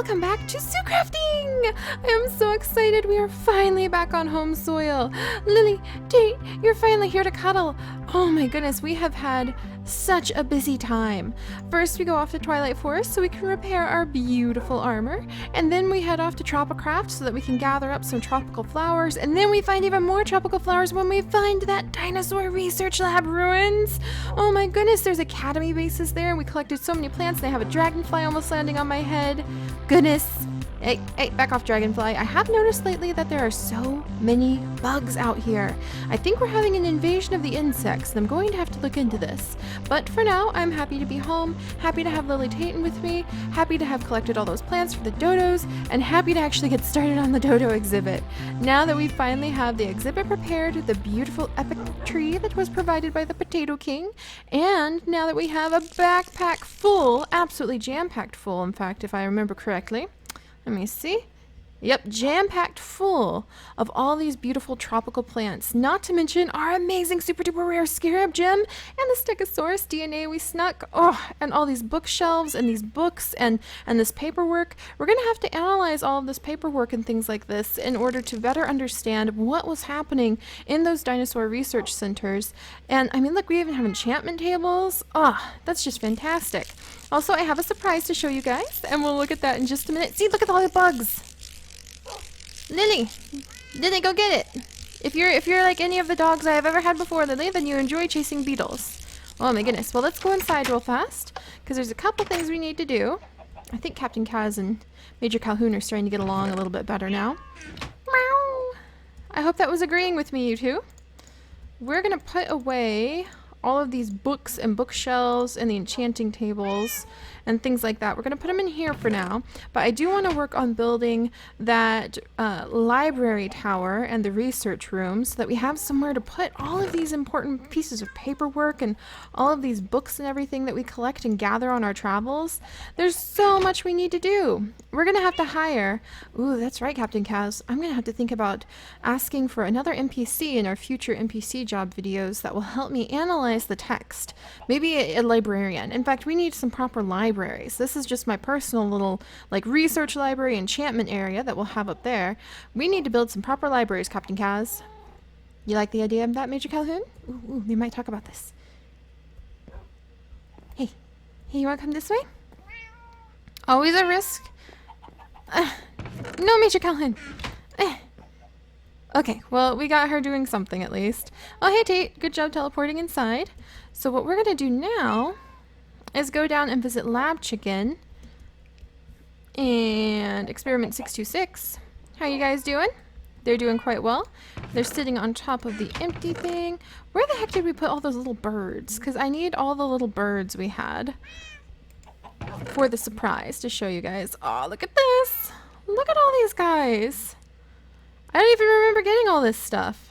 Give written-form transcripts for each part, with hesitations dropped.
welcome back to zoo crafting! I am so excited we are finally back on home soil. Lily, Tate, you're finally here to cuddle. Oh my goodness, we have had such a busy time. First we go off to Twilight Forest so we can repair our beautiful armor, and then we head off to Tropicraft so that we can gather up some tropical flowers, and then we find even more tropical flowers when we find that dinosaur research lab ruins. Oh my goodness, there's academy bases there, and we collected so many plants, and I have a dragonfly almost landing on my head. Goodness. Hey, back off, dragonfly. I have noticed lately that there are so many bugs out here. I think we're having an invasion of the insects, and I'm going to have to look into this. But for now, I'm happy to be home, happy to have Lily Tatum with me, happy to have collected all those plants for the dodos, and happy to actually get started on the dodo exhibit. Now that we finally have the exhibit prepared, the beautiful epic tree that was provided by the Potato King, and now that we have a backpack full, absolutely jam-packed full, in fact, if I remember correctly. Let me see. Yep, jam-packed full of all these beautiful tropical plants, not to mention our amazing super duper rare scarab gem and the Stegosaurus DNA we snuck. Oh, and all these bookshelves and these books and this paperwork. We're going to have to analyze all of this paperwork and things like this in order to better understand what was happening in those dinosaur research centers. And I mean, look, we even have enchantment tables. Oh, that's just fantastic. Also, I have a surprise to show you guys, and we'll look at that in just a minute. See, look at all the bugs. Lily, go get it. If you're like any of the dogs I have ever had before, Lily, then you enjoy chasing beetles. Oh my goodness. Well, let's go inside real fast, because there's a couple things we need to do. I think Captain Kaz and Major Calhoun are starting to get along a little bit better now. Meow. I hope that was agreeing with me, you two. We're gonna put away all of these books and bookshelves and the enchanting tables and things like that. We're going to put them in here for now, but I do want to work on building that library tower and the research room so that we have somewhere to put all of these important pieces of paperwork and all of these books and everything that we collect and gather on our travels. There's so much we need to do. We're going to have to hire, ooh, that's right, Captain Kaz, I'm going to have to think about asking for another NPC in our future NPC job videos that will help me analyze the text. Maybe a librarian. In fact, we need some proper libraries. This is just my personal little like research library enchantment area that we'll have up there. We need to build some proper libraries, Captain Kaz. You like the idea of that, Major Calhoun? Ooh, we might talk about this. Hey, you want to come this way? Always a risk. No, Major Calhoun. Okay, well, we got her doing something at least. Oh, hey, Tate. Good job teleporting inside. So what we're going to do now is go down and visit Lab Chicken and Experiment 626. How you guys doing? They're doing quite well. They're sitting on top of the empty thing. Where the heck did we put all those little birds? Because I need all the little birds we had for the surprise to show you guys. Oh, look at this. Look at all these guys. I don't even remember getting all this stuff.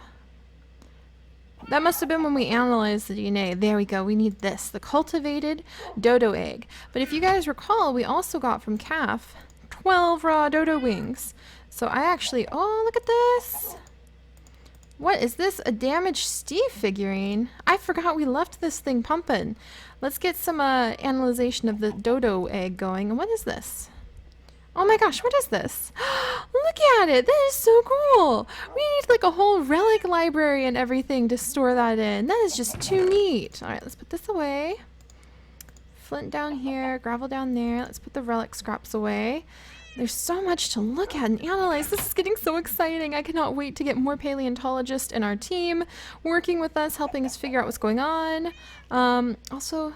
That must have been when we analyzed the DNA. There we go. We need this. The cultivated dodo egg. But if you guys recall, we also got from Calf 12 raw dodo wings. So I actually... Oh, look at this. What is this? A damaged Steve figurine? I forgot we left this thing pumping. Let's get some analyzation of the dodo egg going. And what is this? Oh my gosh, what is this? Look at it! That is so cool! We need like a whole relic library and everything to store that in. That is just too neat. Alright, let's put this away. Flint down here, gravel down there. Let's put the relic scraps away. There's so much to look at and analyze. This is getting so exciting. I cannot wait to get more paleontologists in our team working with us, helping us figure out what's going on. Also...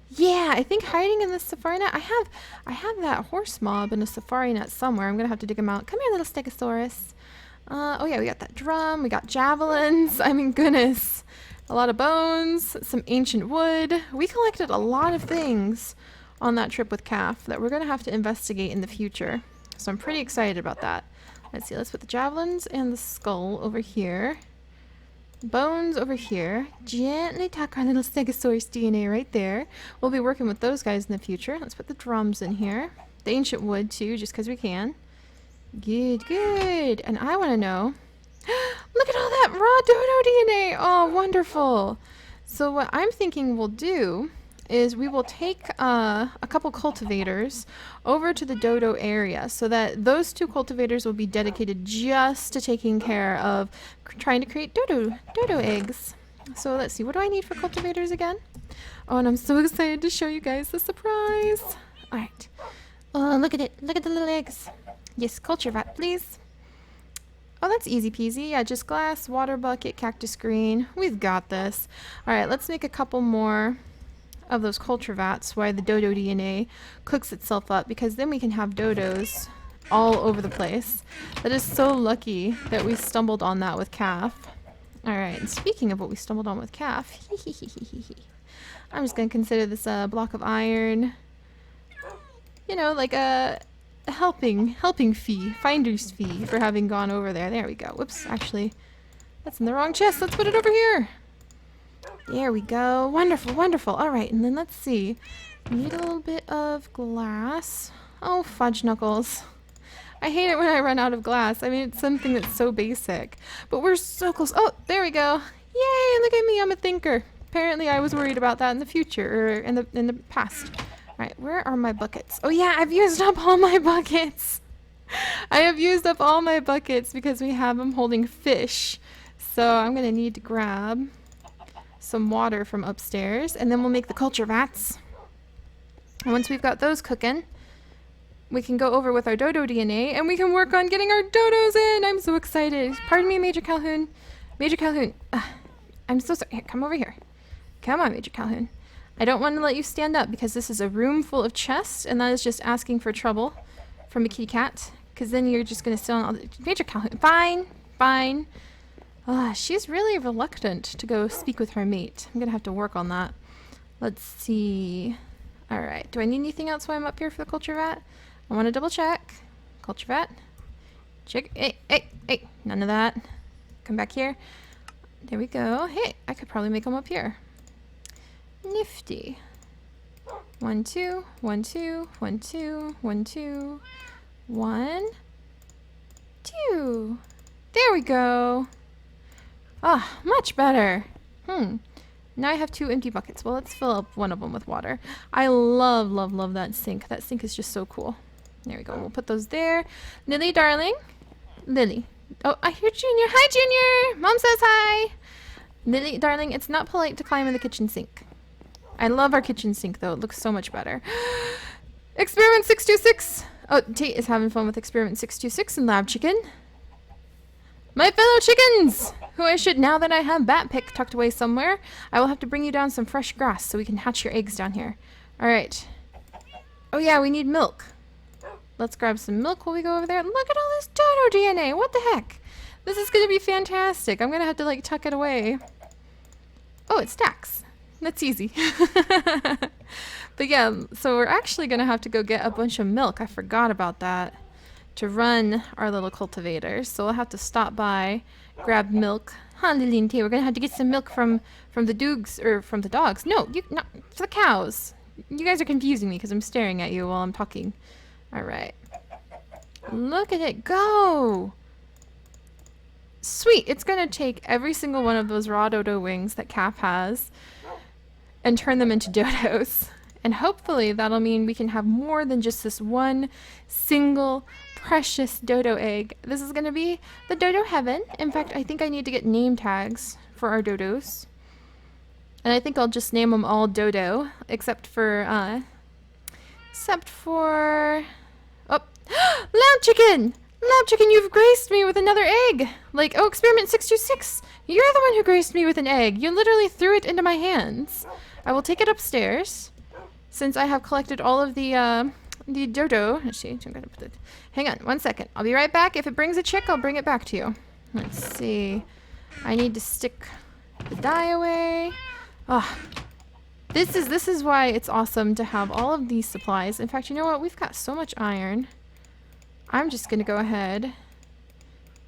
yeah, I think hiding in the safari net. I have that horse mob in a safari net somewhere. I'm gonna have to dig him out. Come here, little Stegosaurus. Oh yeah, we got that drum. We got javelins. I mean, goodness, a lot of bones, some ancient wood. We collected a lot of things on that trip with Calf that we're gonna have to investigate in the future. So I'm pretty excited about that. Let's see. Let's put the javelins and the skull over here. Bones over here. Gently tuck our little Stegosaurus DNA right there. We'll be working with those guys in the future. Let's put the drums in here. The ancient wood too, just because we can. Good. And I want to know... look at all that raw dodo DNA! Oh, wonderful! So what I'm thinking we'll do is we will take a couple cultivators over to the dodo area so that those 2 cultivators will be dedicated just to taking care of trying to create dodo eggs. So let's see, what do I need for cultivators again? Oh, and I'm so excited to show you guys the surprise. All right. Oh, look at it. Look at the little eggs. Yes, culture vat, please. Oh, that's easy peasy. Yeah, just glass, water bucket, cactus green. We've got this. All right, let's make a couple more of those culture vats while the dodo DNA cooks itself up, because then we can have dodos all over the place. That is so lucky that we stumbled on that with calf. All right, and speaking of what we stumbled on with calf, I'm just going to consider this a block of iron. You know, like a helping fee, finder's fee for having gone over there. There we go. Whoops, actually, that's in the wrong chest. Let's put it over here. There we go. Wonderful, wonderful. All right, and then let's see. We need a little bit of glass. Oh, fudge knuckles. I hate it when I run out of glass. I mean, it's something that's so basic. But we're so close. Oh, there we go. Yay, look at me. I'm a thinker. Apparently, I was worried about that in the future, or in the past. All right, where are my buckets? Oh yeah, I've used up all my buckets. I have used up all my buckets because we have them holding fish. So I'm going to need to grab some water from upstairs, and then we'll make the culture vats. And once we've got those cooking, we can go over with our dodo DNA, and we can work on getting our dodos in. I'm so excited. Pardon me, Major Calhoun. Major Calhoun. I'm so sorry. Here, come over here. Come on, Major Calhoun. I don't want to let you stand up because this is a room full of chests, and that is just asking for trouble from a kitty cat, because then you're just going to sit on all the... Major Calhoun. Fine. Fine. She's really reluctant to go speak with her mate. I'm going to have to work on that. Let's see. All right. Do I need anything else while I'm up here for the culture vat? I want to double check. Culture vat. Check. Hey, hey, hey. None of that. Come back here. There we go. Hey, I could probably make them up here. Nifty. 1, 2, 1, 2, 1, 2, 1, 2, 1, 2. There we go. Ah, much better. Now I have 2 empty buckets. Well, let's fill up one of them with water. I love, love, love that sink. That sink is just so cool. There we go. We'll put those there. Lily, darling. Lily. Oh, I hear Junior. Hi, Junior. Mom says hi. Lily, darling, it's not polite to climb in the kitchen sink. I love our kitchen sink, though. It looks so much better. Experiment 626. Oh, Tate is having fun with Experiment 626 and Lab Chicken. My fellow chickens, who I should, now that I have Bat Pick tucked away somewhere, I will have to bring you down some fresh grass so we can hatch your eggs down here. All right. Oh, yeah, we need milk. Let's grab some milk while we go over there. Look at all this dodo DNA. What the heck? This is going to be fantastic. I'm going to have to, like, tuck it away. Oh, it stacks. That's easy. But yeah, so we're actually going to have to go get a bunch of milk. I forgot about that. To run our little cultivators. So we'll have to stop by, grab milk. Huh, Lily and Tay, we're going to have to get some milk from the doogs, or from the dogs. No, not for the cows. You guys are confusing me because I'm staring at you while I'm talking. All right. Look at it go. Sweet. It's going to take every single one of those raw dodo wings that Cap has and turn them into dodos. And hopefully that'll mean we can have more than just this one single precious dodo egg. This is going to be the dodo heaven. In fact, I think I need to get name tags for our dodos. And I think I'll just name them all Dodo, except for, oh, Lab Chicken! Lab Chicken, you've graced me with another egg! Like, oh, Experiment 626, you're the one who graced me with an egg. You literally threw it into my hands. I will take it upstairs, since I have collected all of the dodo. Let's see, I'm gonna put it, hang on, 1 second. I'll be right back. If it brings a chick, I'll bring it back to you. Let's see. I need to stick the dye away. Ah, this is why it's awesome to have all of these supplies. In fact, you know what? We've got so much iron. I'm just gonna go ahead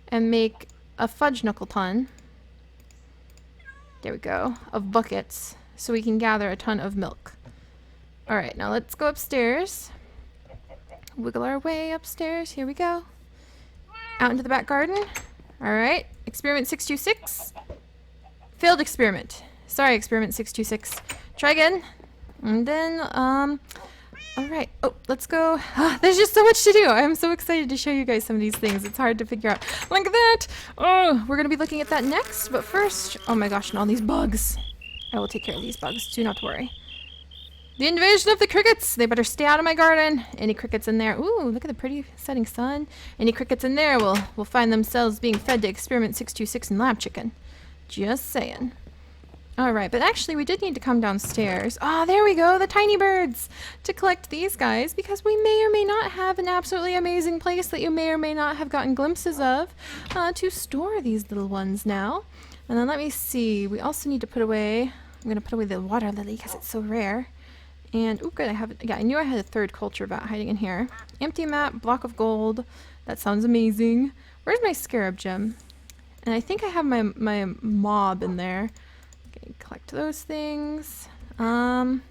and make a fudge knuckle ton. There we go, of buckets, so we can gather a ton of milk. All right, now let's go upstairs. Wiggle our way upstairs. Here we go. Out into the back garden. All right, Experiment 626. Failed experiment. Sorry, Experiment 626. Try again. And then, alright. Oh, let's go. There's just so much to do. I'm so excited to show you guys some of these things. It's hard to figure out. Look at that! Oh, we're gonna be looking at that next, but first, oh my gosh, and all these bugs. I will take care of these bugs, do not worry. The invasion of the crickets! They better stay out of my garden. Any crickets in there? Ooh, look at the pretty setting sun. Any crickets in there will find themselves being fed to Experiment 626 and Lab Chicken. Just saying. Alright, but actually we did need to come downstairs. Ah, there we go, the tiny birds! To collect these guys, because we may or may not have an absolutely amazing place that you may or may not have gotten glimpses of to store these little ones now. And then let me see, we also need to put away, I'm going to put away the water lily because it's so rare. And, oh good, I have, yeah, I knew I had a third culture bat hiding in here. Empty map, block of gold, that sounds amazing. Where's my scarab gem? And I think I have my mob in there. Okay, collect those things. Okay,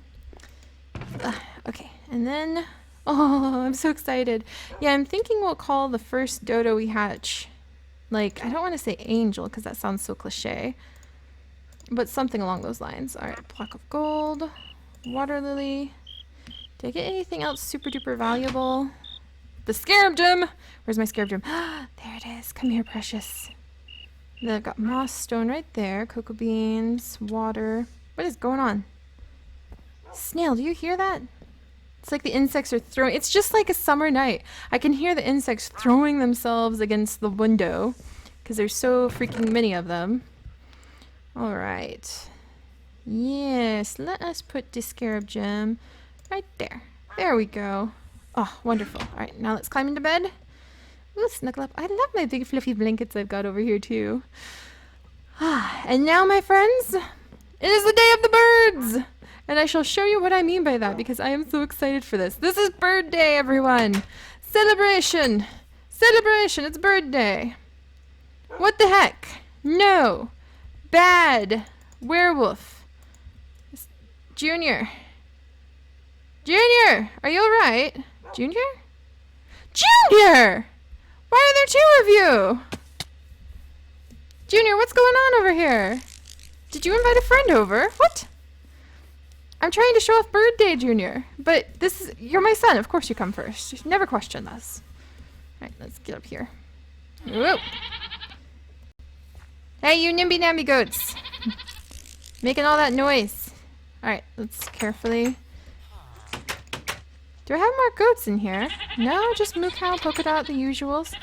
and then, oh, I'm so excited. Yeah, I'm thinking we'll call the first dodo we hatch, like, I don't want to say angel because that sounds so cliche, but something along those lines. Alright, block of gold, water lily. Did I get anything else super duper valuable? The scarab gem! Where's my scarab gem? There it is. Come here, precious. Then I've got moss stone right there, cocoa beans, water. What is going on? Snail, do you hear that? It's like the insects are throwing, it's just like a summer night. I can hear the insects throwing themselves against the window because there's so freaking many of them. Alright. Yes, let us put the scarab gem right there. There we go. Oh, wonderful. Alright, now let's climb into bed. Ooh, snuggle up. I love my big fluffy blankets I've got over here too. And now, my friends, it is the day of the birds! And I shall show you what I mean by that because I am so excited for this. This is Bird Day, everyone! Celebration! Celebration! It's Bird Day! What the heck? No! Bad! Werewolf! Junior! Junior! Are you alright? Junior? Junior! Why are there two of you? Junior, what's going on over here? Did you invite a friend over? What? I'm trying to show off Bird Day, Junior. But this is, you're my son. Of course you come first. You never question us. Alright, let's get up here. Whoa. Hey, you nimby-namby goats. Making all that noise. Alright, let's carefully... Do I have more goats in here? No, just moo cow, polka dot, the usuals.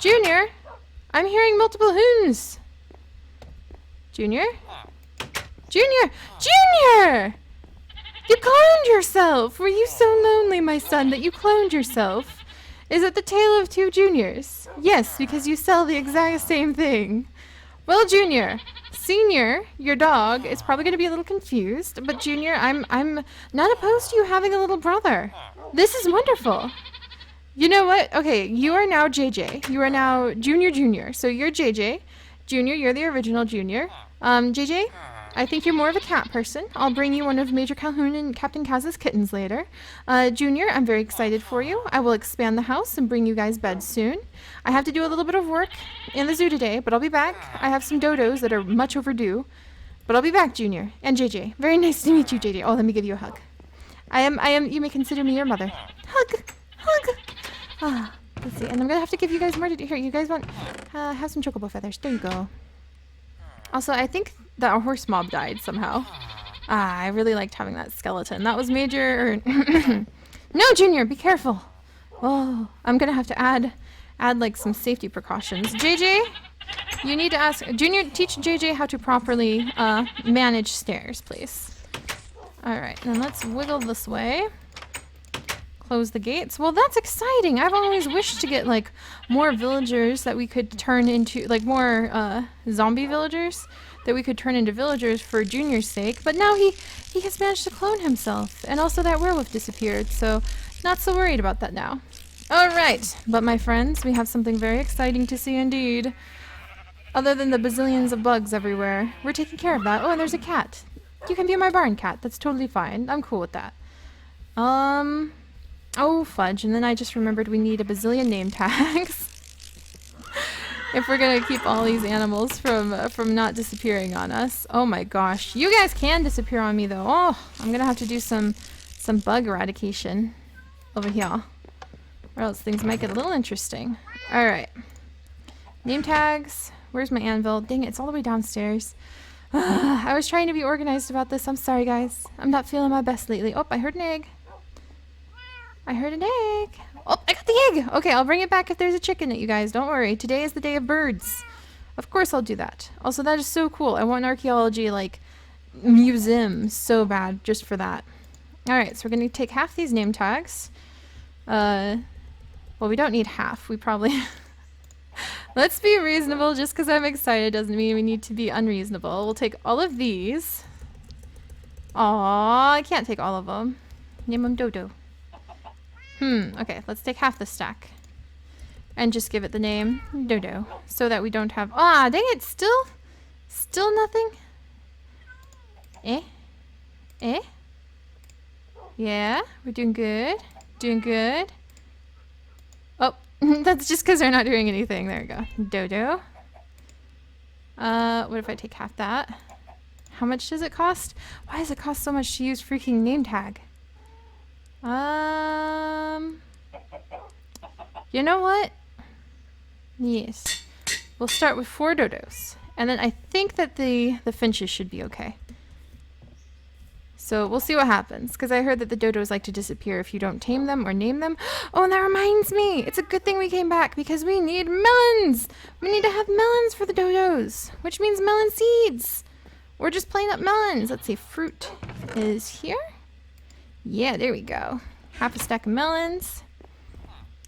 Junior! I'm hearing multiple hoons. Junior? Junior! Junior! You cloned yourself! Were you so lonely, my son, that you cloned yourself? Is it the tale of two juniors? Yes, because you sell the exact same thing. Well, Junior, Senior, your dog, is probably going to be a little confused, but Junior, I'm not opposed to you having a little brother. This is wonderful. You know what? Okay, you are now JJ. You are now Junior. So you're JJ. Junior, you're the original Junior. JJ, I think you're more of a cat person. I'll bring you one of Major Calhoun and Captain Kaz's kittens later. Junior, I'm very excited for you. I will expand the house and bring you guys beds soon. I have to do a little bit of work in the zoo today, but I'll be back. I have some dodos that are much overdue, but I'll be back, Junior. And JJ. Very nice to meet you, JJ. Oh, let me give you a hug. I am, you may consider me your mother. Hug! Ah, let's see. And I'm gonna have to give you guys more to here. You guys want, have some chocobo feathers. There you go. Also, I think that our horse mob died somehow. Ah, I really liked having that skeleton. That was Major. No, Junior, be careful. Oh, I'm gonna have to add like some safety precautions. JJ, you need to ask Junior. Teach JJ how to properly manage stairs, please. All right, then let's wiggle this way. Close the gates. Well, that's exciting. I've always wished to get like more villagers that we could turn into, like more zombie villagers that we could turn into villagers for Junior's sake. But now he has managed to clone himself, and also that werewolf disappeared. So not so worried about that now. All right, but my friends, we have something very exciting to see indeed. Other than the bazillions of bugs everywhere, we're taking care of that. Oh, and there's a cat. You can be my barn cat. That's totally fine. I'm cool with that. Oh, fudge. And then I just remembered we need a bazillion name tags. if we're gonna keep all these animals from not disappearing on us. Oh my gosh, you guys can disappear on me though. Oh, I'm gonna have to do some bug eradication over here, or else things might get a little interesting. All right, name tags. Where's my anvil? Dang it, it's all the way downstairs. I was trying to be organized about this. I'm sorry, guys. I'm not feeling my best lately. Oh, I heard an egg. I heard an egg. Oh, I got the egg. Okay, I'll bring it back if there's a chicken, you guys. Don't worry. Today is the day of birds. Of course I'll do that. Also, that is so cool. I want an archaeology, like, museum so bad just for that. All right, so we're going to take half these name tags. Well, we don't need half. We probably... Let's be reasonable. Just because I'm excited doesn't mean we need to be unreasonable. We'll take all of these. Aw, I can't take all of them. Name them Dodo. Okay, let's take half the stack. And just give it the name Dodo. So that we don't have... Ah, dang it, still nothing? Eh? Yeah, we're doing good. Doing good. Oh, that's just because they're not doing anything. There we go. Dodo. What if I take half that? How much does it cost? Why does it cost so much to use freaking name tag? You know what? Yes. We'll start with 4 dodos. And then I think that the finches should be okay. So we'll see what happens, because I heard that the dodos like to disappear if you don't tame them or name them. Oh, and that reminds me, it's a good thing we came back because we need melons. We need to have melons for the dodos, which means melon seeds. We're just plain up melons. Let's see, fruit is here. Yeah, there we go. Half a stack of melons.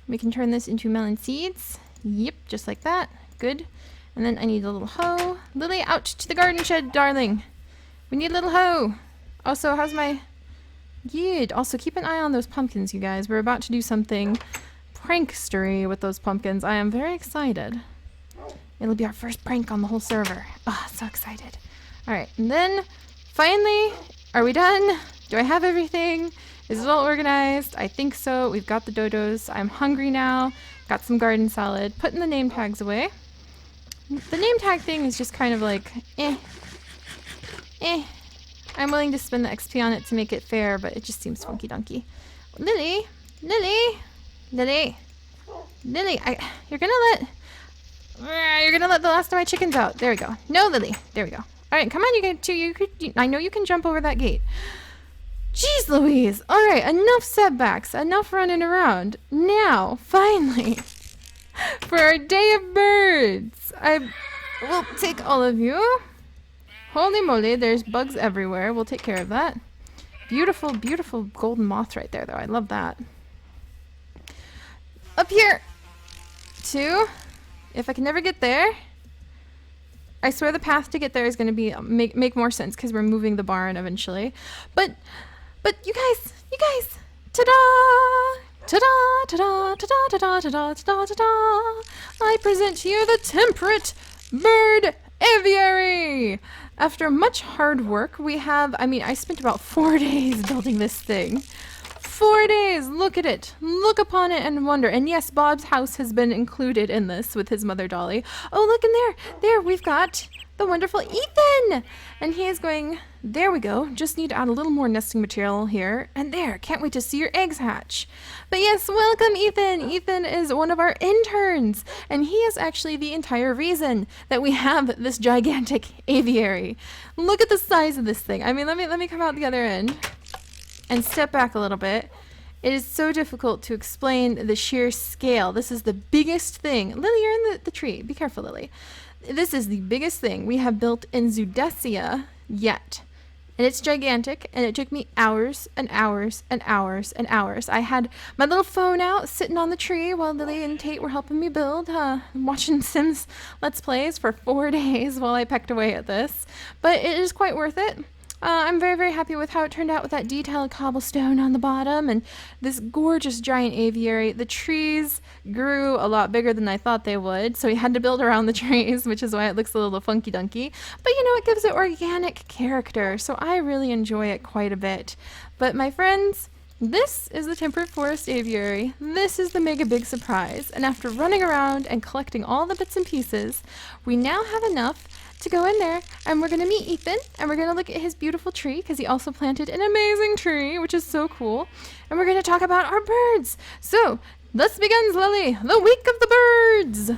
We can turn this into melon seeds. Yep, just like that. Good. And then I need a little hoe. Lily, out to the garden shed, darling. We need a little hoe. Also, how's my... Good. Also, keep an eye on those pumpkins, you guys. We're about to do something prankstery with those pumpkins. I am very excited. It'll be our first prank on the whole server. Oh, so excited. Alright, and then, finally, are we done? Do I have everything? Is it all organized? I think so. We've got the dodos. I'm hungry now. Got some garden salad. Putting the name tags away. The name tag thing is just kind of like, eh. I'm willing to spend the XP on it to make it fair, but it just seems funky dunky. Lily, you're gonna let the last of my chickens out. There we go. No, Lily. There we go. All right, come on, I know you can jump over that gate. Jeez Louise. All right, enough setbacks, enough running around. Now, finally, for our day of birds, I will take all of you. Holy moly, there's bugs everywhere. We'll take care of that. Beautiful, beautiful golden moth right there, though. I love that. Up here. 2. If I can never get there, I swear the path to get there is going to be make more sense because we're moving the barn eventually. But you guys, ta-da! Ta-da! Ta-da! Ta-da! Ta-da! Ta-da! Ta-da! Ta-da! I present to you the temperate bird aviary. After much hard work, we have, I spent about 4 days building this thing. 4 days! Look at it. Look upon it and wonder. And yes, Bob's house has been included in this with his mother Dolly. Oh, look in there. There, we've got the wonderful Ethan. And he is going, there we go. Just need to add a little more nesting material here. And there, can't wait to see your eggs hatch. But yes, welcome Ethan. Ethan is one of our interns. And he is actually the entire reason that we have this gigantic aviary. Look at the size of this thing. Let me come out the other end and step back a little bit. It is so difficult to explain the sheer scale. This is the biggest thing. Lily, you're in the tree. Be careful, Lily. This is the biggest thing we have built in Zoodesia yet. And it's gigantic, and it took me hours and hours and hours and hours. I had my little phone out, sitting on the tree while Lily and Tate were helping me build, watching Sims Let's Plays for 4 days while I pecked away at this. But it is quite worth it. I'm very, very happy with how it turned out with that detailed cobblestone on the bottom and this gorgeous giant aviary. The trees grew a lot bigger than I thought they would, so we had to build around the trees, which is why it looks a little funky dunky. But you know, it gives it organic character, so I really enjoy it quite a bit. But my friends, This is the temperate forest aviary. This is the mega big surprise. And after running around and collecting all the bits and pieces, we now have enough to go in there, and we're gonna meet Ethan, and we're gonna look at his beautiful tree because he also planted an amazing tree, which is so cool. And we're gonna talk about our birds. So let's begin, Lily. The week of the birds.